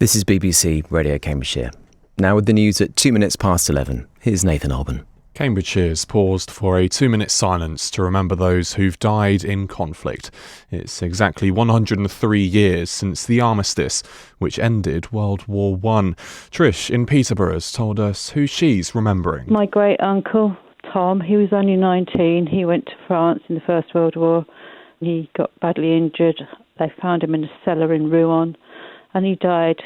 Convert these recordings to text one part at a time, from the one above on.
This is BBC Radio Cambridgeshire. Now with the news at 2 minutes past 11, here's Nathan Alban. Cambridgeshire's paused for a 2-minute silence to remember those who've died in conflict. It's exactly 103 years since the armistice, which ended World War I. Trish in Peterborough has told us who she's remembering. My great-uncle, Tom, he was only 19. He went to France in the First World War. He got badly injured. They found him in a cellar in Rouen, and he died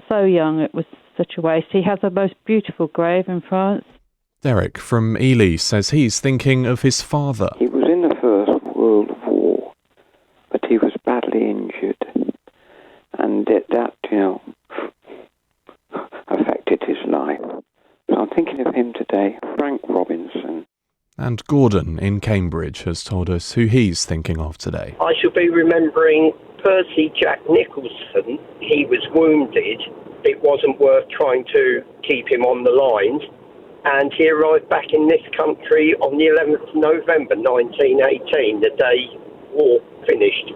so young. It was such a waste. He has the most beautiful grave in France. Derek from Ely says he's thinking of his father. He was in the First World War, but he was badly injured, and that affected his life. So I'm thinking of him today, Frank Robinson. And Gordon in Cambridge has told us who he's thinking of today. I shall be remembering Percy Jack Nicholson. He was wounded. It wasn't worth trying to keep him on the lines. And he arrived back in this country on the 11th of November 1918, the day war finished.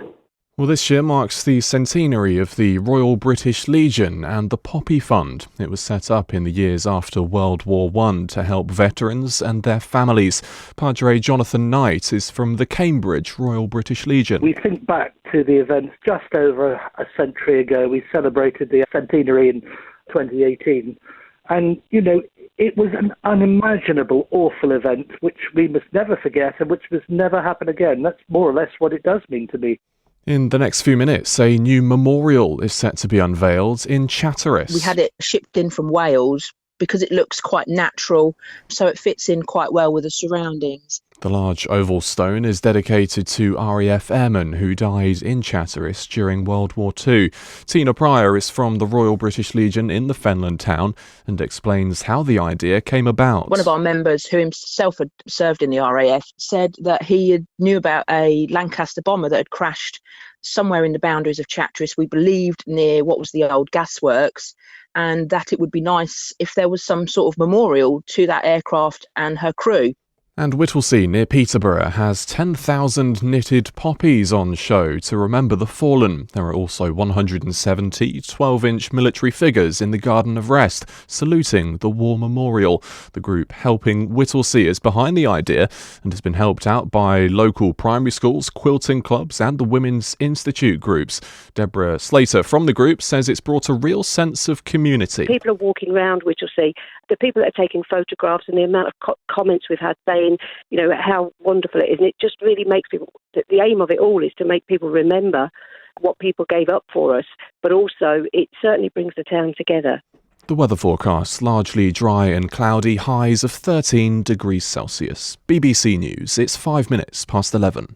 Well, this year marks the centenary of the Royal British Legion and the Poppy Fund. It was set up in the years after World War I to help veterans and their families. Padre Jonathan Knight is from the Cambridge Royal British Legion. We think back to the events just over a century ago. We celebrated the centenary in 2018. And, it was an unimaginable, awful event, which we must never forget and which must never happen again. That's more or less what it does mean to me. In the next few minutes, a new memorial is set to be unveiled in Chatteris. We had it shipped in from Wales because it looks quite natural, so it fits in quite well with the surroundings. The large oval stone is dedicated to RAF airmen who died in Chatteris during World War II. Tina Pryor is from the Royal British Legion in the Fenland town and explains how the idea came about. One of our members, who himself had served in the RAF, said that he knew about a Lancaster bomber that had crashed somewhere in the boundaries of Chatteris, we believed near what was the old gasworks, and that it would be nice if there was some sort of memorial to that aircraft and her crew. And Whittlesea near Peterborough has 10,000 knitted poppies on show to remember the fallen. There are also 170 12-inch military figures in the Garden of Rest, saluting the War Memorial. The group Helping Whittlesea is behind the idea and has been helped out by local primary schools, quilting clubs and the Women's Institute groups. Deborah Slater from the group says it's brought a real sense of community. People are walking around Whittlesea. The people that are taking photographs and the amount of comments we've had saying, how wonderful it is. And it just really makes people, the aim of it all is to make people remember what people gave up for us. But also, it certainly brings the town together. The weather forecast, largely dry and cloudy, highs of 13 degrees Celsius. BBC News, it's 5 minutes past 11.